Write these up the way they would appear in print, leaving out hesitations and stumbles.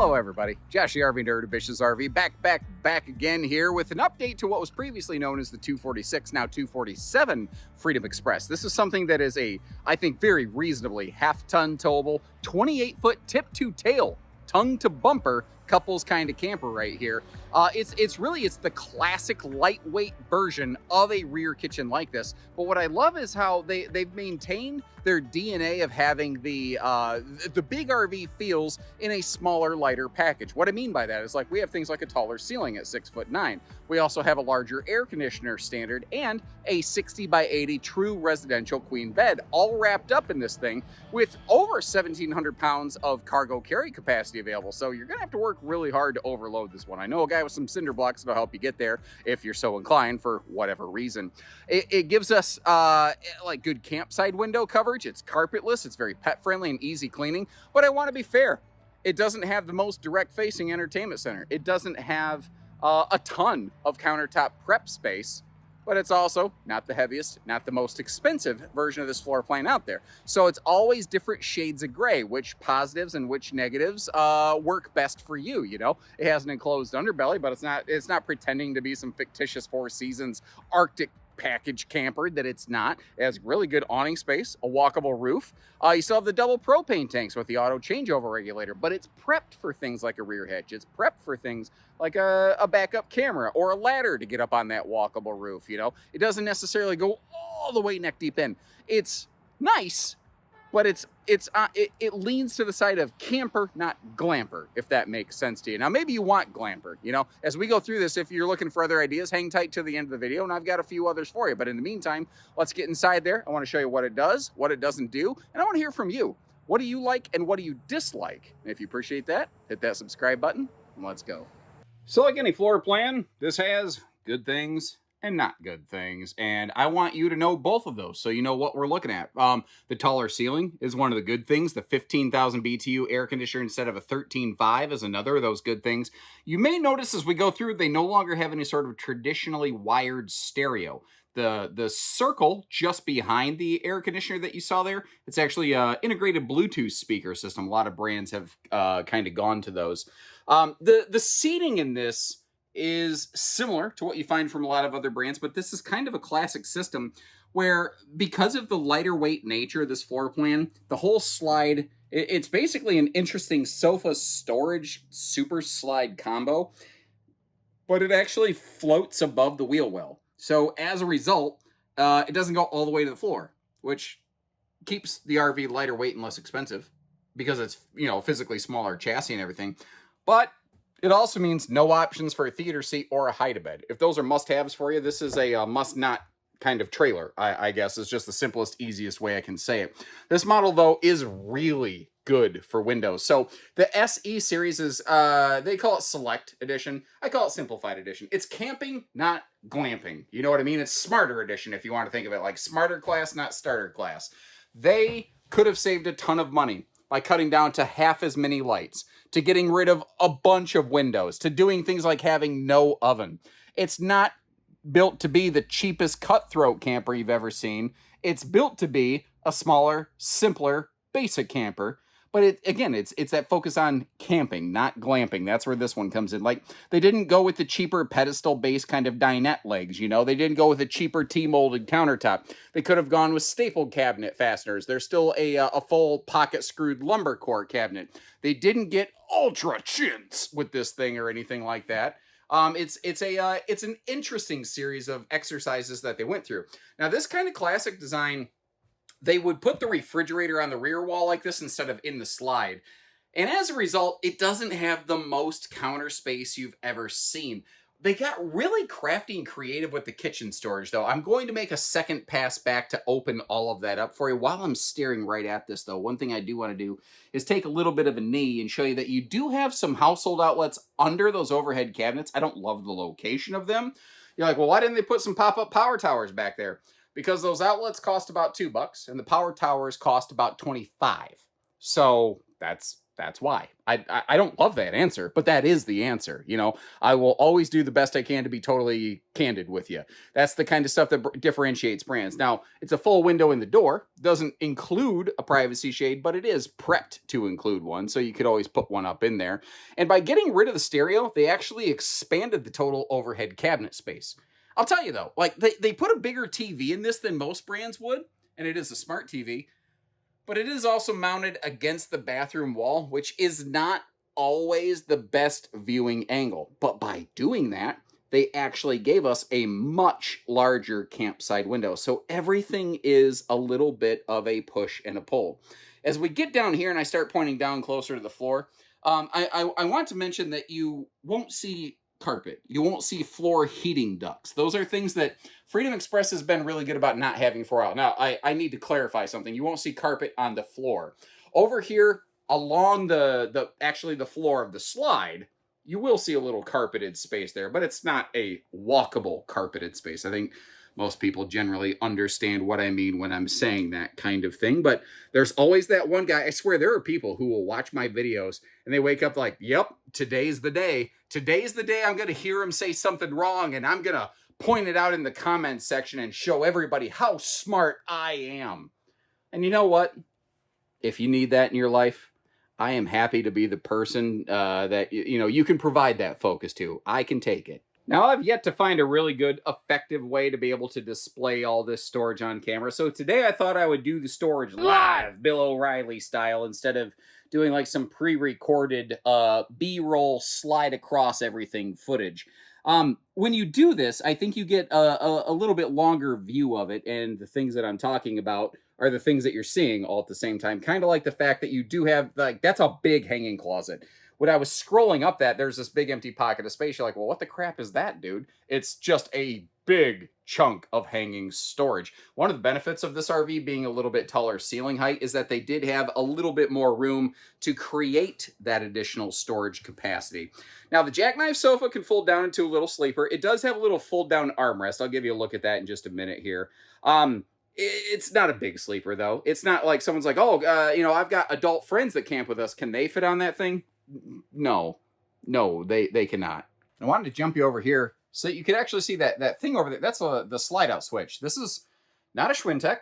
Hello everybody, Josh the RV Nerd of Bish's RV, back again here with an update to what was previously known as the 246, now 247 Freedom Express. This is something that is I think, very reasonably half-ton towable, 28-foot tip-to-tail, tongue-to-bumper couples kind of camper right here. It's the classic lightweight version of a rear kitchen like this. But what I love is how they've maintained their DNA of having the big RV feels in a smaller, lighter package. What I mean by that is, like, we have things like a taller ceiling at 6'9". We also have a larger air conditioner standard and a 60 by 80 true residential queen bed, all wrapped up in this thing with over 1,700 pounds of cargo carry capacity available. So you're gonna have to work really hard to overload this one. I know a guy with some cinder blocks that'll help you get there if you're so inclined for whatever reason. It gives us like good campsite window coverage. It's carpetless, it's very pet friendly and easy cleaning, but I want to be fair. It doesn't have the most direct facing entertainment center. It doesn't have a ton of countertop prep space, but it's also not the heaviest, not the most expensive version of this floor plan out there. So it's always different shades of gray, which positives and which negatives work best for you. You know, it has an enclosed underbelly, but it's not pretending to be some fictitious Four Seasons Arctic package camper that it's not. It has really good awning space, a walkable roof. You still have the double propane tanks with the auto changeover regulator, but it's prepped for things like a rear hitch. It's prepped for things like a backup camera or a ladder to get up on that walkable roof. You know, it doesn't necessarily go all the way neck deep in. It's nice, but it leans to the side of camper, not glamper, if that makes sense to you. Now, maybe you want glamper, you know. As we go through this, if you're looking for other ideas, hang tight to the end of the video, and I've got a few others for you. But in the meantime, let's get inside there. I want to show you what it does, what it doesn't do, and I want to hear from you. What do you like and what do you dislike? And if you appreciate that, hit that subscribe button, and let's go. So like any floor plan, this has good things and not good things, and I want you to know both of those so you know what we're looking at. The taller ceiling is one of the good things. The 15,000 BTU air conditioner instead of a 13.5 is another of those good things. You may notice as we go through, they no longer have any sort of traditionally wired stereo. The circle just behind the air conditioner that you saw there, it's actually an integrated Bluetooth speaker system. A lot of brands have kind of gone to those. The seating in this is similar to what you find from a lot of other brands, but this is kind of a classic system where, because of the lighter weight nature of this floor plan, the whole slide, it's basically an interesting sofa storage super slide combo, but it actually floats above the wheel well. So as a result, it doesn't go all the way to the floor, which keeps the RV lighter weight and less expensive because it's, you know, physically smaller chassis and everything. But it also means no options for a theater seat or a hide-a-bed. If those are must-haves for you, this is a must-not kind of trailer, I guess, is just the simplest, easiest way I can say it. This model, though, is really good for windows. So the SE series is, they call it Select Edition. I call it Simplified Edition. It's camping, not glamping. You know what I mean? It's Smarter Edition, if you want to think of it like Smarter Class, not Starter Class. They could have saved a ton of money by cutting down to half as many lights, to getting rid of a bunch of windows, to doing things like having no oven. It's not built to be the cheapest cutthroat camper you've ever seen. It's built to be a smaller, simpler, basic camper. But it's that focus on camping, not glamping. That's where this one comes in. Like, they didn't go with the cheaper pedestal-based kind of dinette legs, you know? They didn't go with a cheaper T-molded countertop. They could have gone with stapled cabinet fasteners. There's still a full pocket-screwed lumber core cabinet. They didn't get ultra chintz with this thing or anything like that. It's an interesting series of exercises that they went through. Now, this kind of classic design, they would put the refrigerator on the rear wall like this instead of in the slide. And as a result, it doesn't have the most counter space you've ever seen. They got really crafty and creative with the kitchen storage, though. I'm going to make a second pass back to open all of that up for you. While I'm staring right at this, though, one thing I do want to do is take a little bit of a knee and show you that you do have some household outlets under those overhead cabinets. I don't love the location of them. You're like, well, why didn't they put some pop-up power towers back there? Because those outlets cost about $2 and the power towers cost about $25. So that's That's why. I don't love that answer, but that is the answer. You know, I will always do the best I can to be totally candid with you. That's the kind of stuff that differentiates brands. Now, it's a full window in the door. Doesn't include a privacy shade, but it is prepped to include one, so you could always put one up in there. And by getting rid of the stereo, they actually expanded the total overhead cabinet space. I'll tell you though, like they put a bigger TV in this than most brands would, and it is a smart TV. But it is also mounted against the bathroom wall, which is not always the best viewing angle. But by doing that, they actually gave us a much larger campsite window. So everything is a little bit of a push and a pull. As we get down here and I start pointing down closer to the floor, I want to mention that you won't see carpet. You won't see floor heating ducts. Those are things that Freedom Express has been really good about not having for a while. Now, I need to clarify something. You won't see carpet on the floor. Over here, along actually the floor of the slide, you will see a little carpeted space there, but it's not a walkable carpeted space. I think most people generally understand what I mean when I'm saying that kind of thing, but there's always that one guy. I swear there are people who will watch my videos and they wake up like, yep, today's the day. Today's the day I'm going to hear him say something wrong, and I'm going to point it out in the comments section and show everybody how smart I am. And you know what? If you need that in your life, I am happy to be the person that, you know, you can provide that focus to. I can take it. Now, I've yet to find a really good, effective way to be able to display all this storage on camera. So today I thought I would do the storage live, Bill O'Reilly style, instead of doing like some pre-recorded B-roll slide across everything footage. When you do this, I think you get a little bit longer view of it, and the things that I'm talking about are the things that you're seeing all at the same time. Kind of like the fact that you do have, like, that's a big hanging closet. When I was scrolling up that, there's this big empty pocket of space. You're like, well, what the crap is that, dude? It's just a big chunk of hanging storage. One of the benefits of this RV being a little bit taller ceiling height is that they did have a little bit more room to create that additional storage capacity. Now, the jackknife sofa can fold down into a little sleeper. It does have a little fold-down armrest. I'll give you a look at that in just a minute here. It's not a big sleeper, though. It's not like someone's like, oh, you know, I've got adult friends that camp with us. Can they fit on that thing? No, they cannot. I wanted to jump you over here so that you could actually see that thing over there. That's the slide out switch. This is not a Schwintek,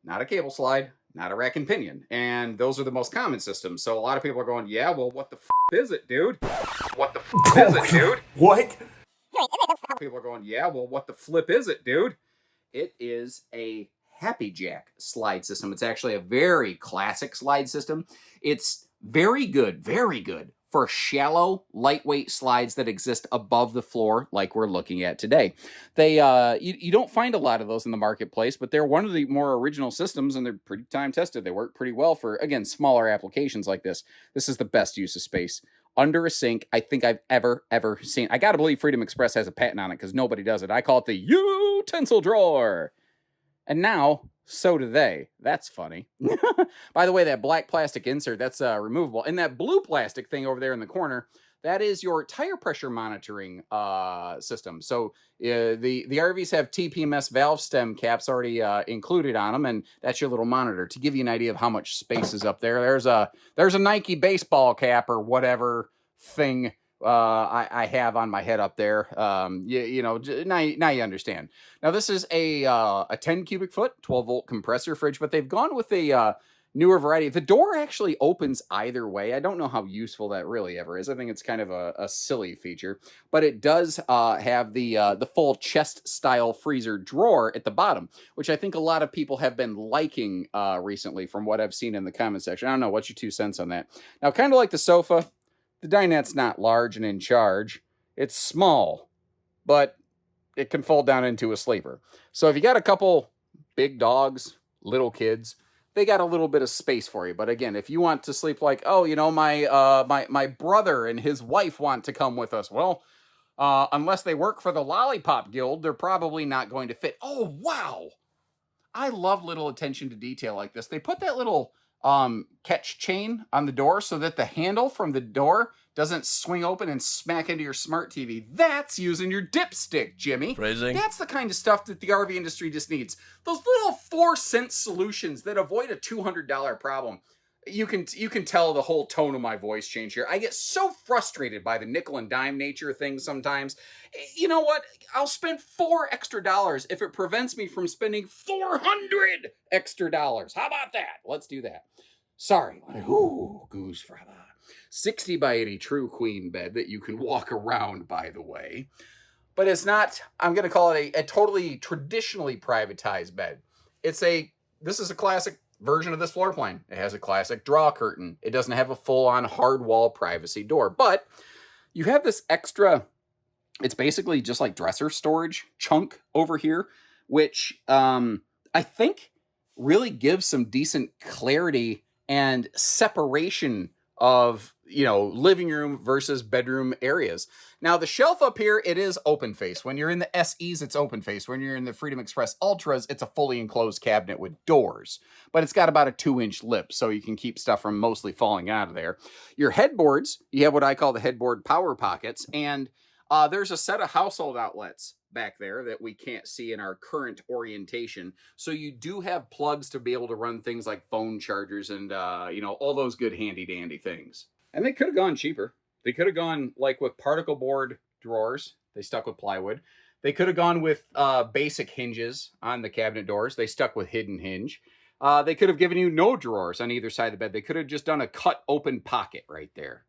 not a cable slide, not a rack and pinion. And those are the most common systems. So a lot of people are going, yeah, well, what the is it, dude? What the is it, dude? What? People are going, yeah, well, what the flip is it, dude? It is a Happy Jack slide system. It's actually a very classic slide system. It's very good for shallow, lightweight slides that exist above the floor like we're looking at today. They you don't find a lot of those in the marketplace, but they're one of the more original systems, and they're pretty time tested. They work pretty well for, again, smaller applications like this. This is the best use of space under a sink I think I've ever seen. I gotta believe Freedom Express has a patent on it because nobody does it. I call it the utensil drawer. And now, so do they. That's funny. By the way, that black plastic insert, that's removable. And that blue plastic thing over there in the corner, that is your tire pressure monitoring system. So the RVs have TPMS valve stem caps already included on them, and that's your little monitor to give you an idea of how much space is up there. There's a Nike baseball cap or whatever thing I have on my head up there. You know, now you understand. Now this is a 10 cubic foot, 12 volt compressor fridge, but they've gone with a newer variety. The door actually opens either way. I don't know how useful that really ever is. I think it's kind of a silly feature, but it does have the full chest style freezer drawer at the bottom, which I think a lot of people have been liking recently from what I've seen in the comment section. I don't know, what's your 2 cents on that? Now, kind of like the sofa, the dinette's not large and in charge. It's small, but it can fold down into a sleeper. So if you got a couple big dogs, little kids, they got a little bit of space for you. But again, if you want to sleep like, oh, you know, my brother and his wife want to come with us, well, unless they work for the Lollipop Guild, they're probably not going to fit. Oh, wow. I love little attention to detail like this. They put that little catch chain on the door so that the handle from the door doesn't swing open and smack into your smart TV. That's using your dipstick, Jimmy. Phrasing. That's the kind of stuff that the RV industry just needs. Those little 4-cent solutions that avoid a $200 problem. You can tell the whole tone of my voice change here. I get so frustrated by the nickel and dime nature of things sometimes. You know what? I'll spend $4 extra if it prevents me from spending $400 extra. How about that? Let's do that. Sorry. Ooh, goose fraba. 60 by 80 true queen bed that you can walk around, by the way. But it's not, I'm going to call it a totally traditionally privatized bed. This is a classic version of this floor plan. It has a classic draw curtain. It doesn't have a full-on hard wall privacy door, but you have this extra, it's basically just like dresser storage chunk over here, which I think really gives some decent clarity and separation of, living room versus bedroom areas. Now, the shelf up here, it is open face. When you're in the SEs, it's open face. When you're in the Freedom Express Ultras, it's a fully enclosed cabinet with doors. But it's got about a 2-inch lip, so you can keep stuff from mostly falling out of there. Your headboards, you have what I call the headboard power pockets, and there's a set of household outlets back there that we can't see in our current orientation. So you do have plugs to be able to run things like phone chargers and, all those good handy dandy things. And they could have gone cheaper. They could have gone like with particle board drawers. They stuck with plywood. They could have gone with basic hinges on the cabinet doors. They stuck with hidden hinge. They could have given you no drawers on either side of the bed. They could have just done a cut open pocket right there.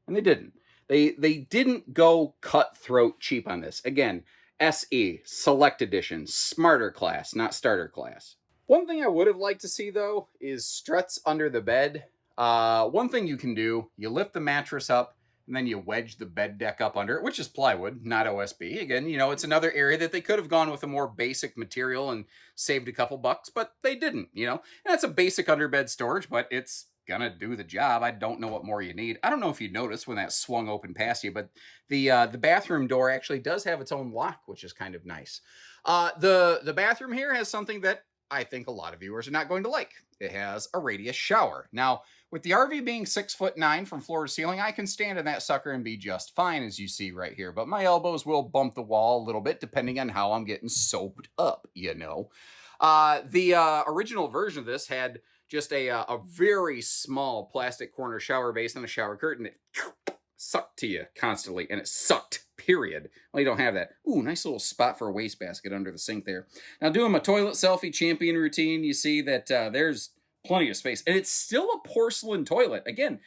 And they didn't. They didn't go cutthroat cheap on this. Again, SE, Select Edition, Smarter Class, not Starter Class. One thing I would have liked to see, though, is struts under the bed. One thing you can do, you lift the mattress up, and then you wedge the bed deck up under it, which is plywood, not OSB. Again, it's another area that they could have gone with a more basic material and saved a couple bucks, but they didn't, And that's a basic underbed storage, but it's gonna do the job. I don't know what more you need. I don't know if you noticed when that swung open past you, but the bathroom door actually does have its own lock, which is kind of nice. The bathroom here has something that I think a lot of viewers are not going to like. It has a radius shower. Now, with the RV being 6'9" from floor to ceiling, I can stand in that sucker and be just fine, as you see right here. But my elbows will bump the wall a little bit, depending on how I'm getting soaped up, The original version of this had just a very small plastic corner shower base and a shower curtain that sucked to you constantly, and it sucked, period. Well, you don't have that. Ooh, nice little spot for a wastebasket under the sink there. Now, doing my toilet selfie champion routine, you see that there's plenty of space, and it's still a porcelain toilet. Again,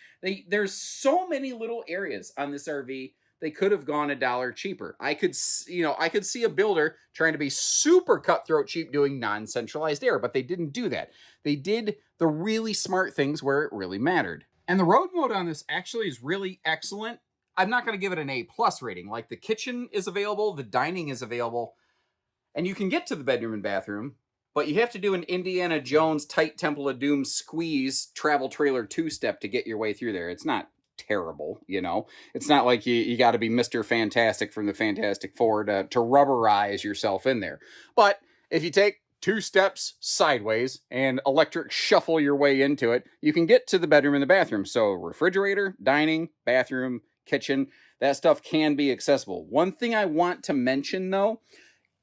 there's so many little areas on this RV. They could have gone $1 cheaper. I could see a builder trying to be super cutthroat cheap doing non-centralized air, but they didn't do that. They did the really smart things where it really mattered. And the road mode on this actually is really excellent. I'm not going to give it an A+ rating. Like, the kitchen is available, the dining is available, and you can get to the bedroom and bathroom, but you have to do an Indiana Jones tight Temple of Doom squeeze travel trailer 2-step to get your way through there. It's not terrible, It's not like you got to be Mr. Fantastic from the Fantastic Four to rubberize yourself in there. But if you take 2 steps sideways and electric shuffle your way into it, you can get to the bedroom and the bathroom. So refrigerator, dining, bathroom, kitchen, that stuff can be accessible. One thing I want to mention, though,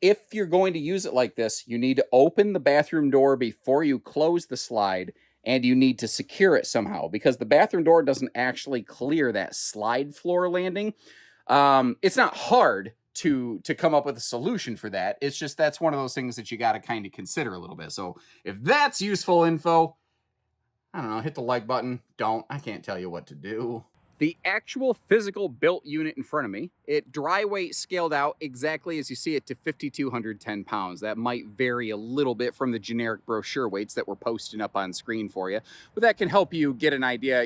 if you're going to use it like this, you need to open the bathroom door before you close the slide, and you need to secure it somehow, because the bathroom door doesn't actually clear that slide floor landing. It's not hard to come up with a solution for that. It's just that's one of those things that you got to kind of consider a little bit. So if that's useful info, I don't know, hit the like button. Don't. I can't tell you what to do. The actual physical built unit in front of me, it dry weight scaled out exactly as you see it to 5,210 pounds. That might vary a little bit from the generic brochure weights that we're posting up on screen for you, but that can help you get an idea.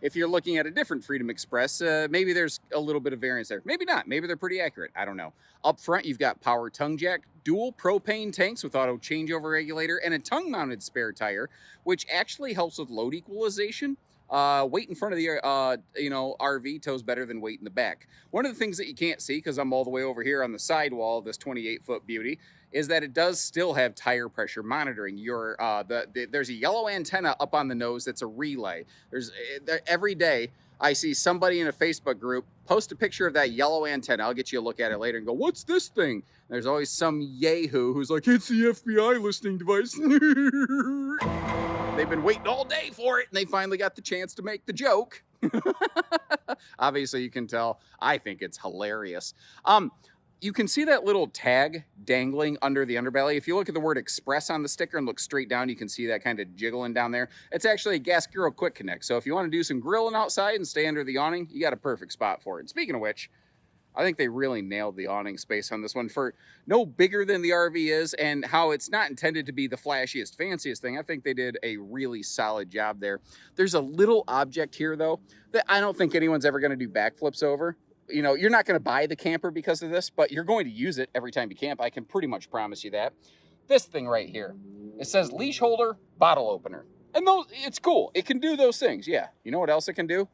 If you're looking at a different Freedom Express, maybe there's a little bit of variance there. Maybe not. Maybe they're pretty accurate. I don't know. Up front, you've got power tongue jack, dual propane tanks with auto changeover regulator, and a tongue-mounted spare tire, which actually helps with load equalization. Weight in front of the RV tows better than weight in the back. One of the things that you can't see, because I'm all the way over here on the sidewall of this 28-foot beauty, is that it does still have tire pressure monitoring. There's a yellow antenna up on the nose that's a relay. Every day I see somebody in a Facebook group post a picture of that yellow antenna. I'll get you a look at it later and go, what's this thing? And there's always some yahoo who's like, it's the FBI listening device. They've been waiting all day for it, and they finally got the chance to make the joke. Obviously, you can tell. I think it's hilarious. You can see that little tag dangling under the underbelly. If you look at the word Express on the sticker and look straight down, you can see that kind of jiggling down there. It's actually a Gas Grill Quick Connect. So if you want to do some grilling outside and stay under the awning, you got a perfect spot for it. And speaking of which, I think they really nailed the awning space on this one. For no bigger than the RV is and how it's not intended to be the flashiest, fanciest thing, I think they did a really solid job there. There's a little object here, though, that I don't think anyone's ever going to do backflips over. You know, you're not going to buy the camper because of this, but you're going to use it every time you camp. I can pretty much promise you that. This thing right here, it says leash holder, bottle opener. And it's cool. It can do those things. Yeah. You know what else it can do?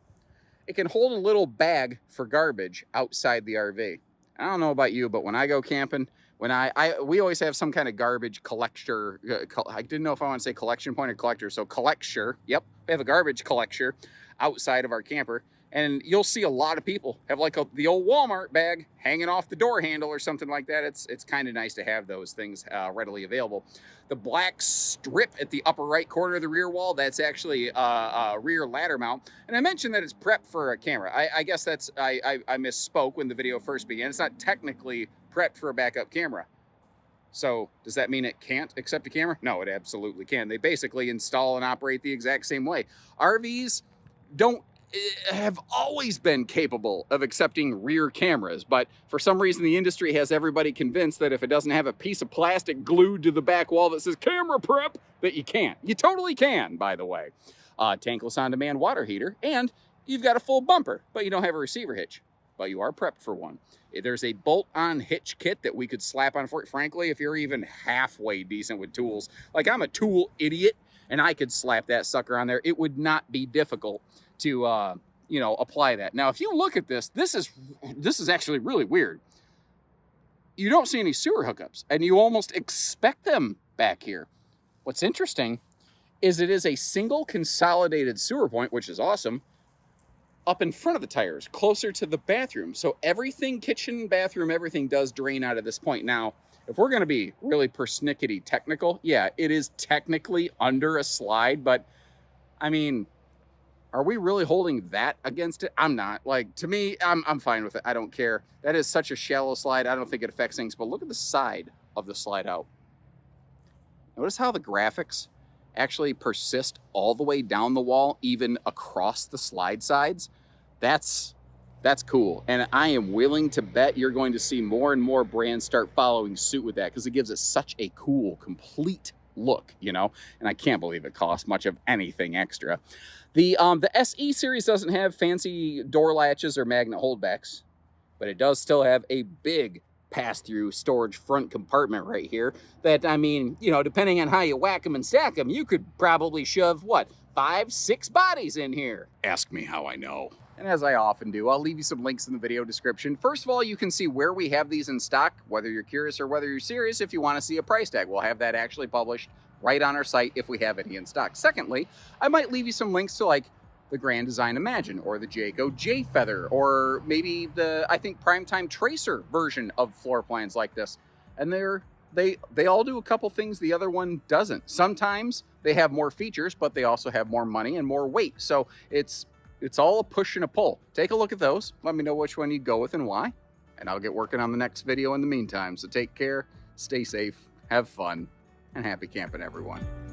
It can hold a little bag for garbage outside the RV. I don't know about you, but when I go camping, we always have some kind of garbage collector. I didn't know if I want to say collection point or collector. So collector. Yep. We have a garbage collector outside of our camper. And you'll see a lot of people have like the old Walmart bag hanging off the door handle or something like that. It's kind of nice to have those things readily available. The black strip at the upper right corner of the rear wall, that's actually a rear ladder mount. And I mentioned that it's prepped for a camera. I guess I misspoke when the video first began. It's not technically prepped for a backup camera. So does that mean it can't accept a camera? No, it absolutely can. They basically install and operate the exact same way. RVs have always been capable of accepting rear cameras, but for some reason the industry has everybody convinced that if it doesn't have a piece of plastic glued to the back wall that says camera prep, that you can't. You totally can, by the way. Tankless on-demand water heater, and you've got a full bumper, but you don't have a receiver hitch, but you are prepped for one. There's a bolt-on hitch kit that we could slap on for it. Frankly, if you're even halfway decent with tools, like I'm a tool idiot, and I could slap that sucker on there, it would not be difficult to apply that. Now, if you look at this is actually really weird. You don't see any sewer hookups, and you almost expect them back here. What's interesting is it is a single consolidated sewer point, which is awesome, up in front of the tires, closer to the bathroom. So everything, kitchen, bathroom, everything does drain out of this point. Now, if we're going to be really persnickety technical, yeah, it is technically under a slide, but I mean, are we really holding that against it? I'm not. Like, to me, I'm fine with it. I don't care. That is such a shallow slide. I don't think it affects things, but look at the side of the slide out. Notice how the graphics actually persist all the way down the wall, even across the slide sides. That's cool. And I am willing to bet you're going to see more and more brands start following suit with that because it gives it such a cool, complete look, and I can't believe it costs much of anything extra. The SE series doesn't have fancy door latches or magnet holdbacks, but it does still have a big pass-through storage front compartment right here that, I mean, depending on how you whack them and stack them, you could probably shove, 5, 6 bodies in here. Ask me how I know. And as I often do, I'll leave you some links in the video description. First of all, you can see where we have these in stock, whether you're curious or whether you're serious. If you want to see a price tag, we'll have that actually published right on our site if we have any in stock. Secondly, I might leave you some links to like the Grand Design Imagine or the Jayco J-Feather or maybe the, I think, Primetime Tracer version of floor plans like this. And they all do a couple things the other one doesn't. Sometimes they have more features, but they also have more money and more weight. So it's all a push and a pull. Take a look at those. Let me know which one you'd go with and why. And I'll get working on the next video in the meantime. So take care, stay safe, have fun, and happy camping, everyone.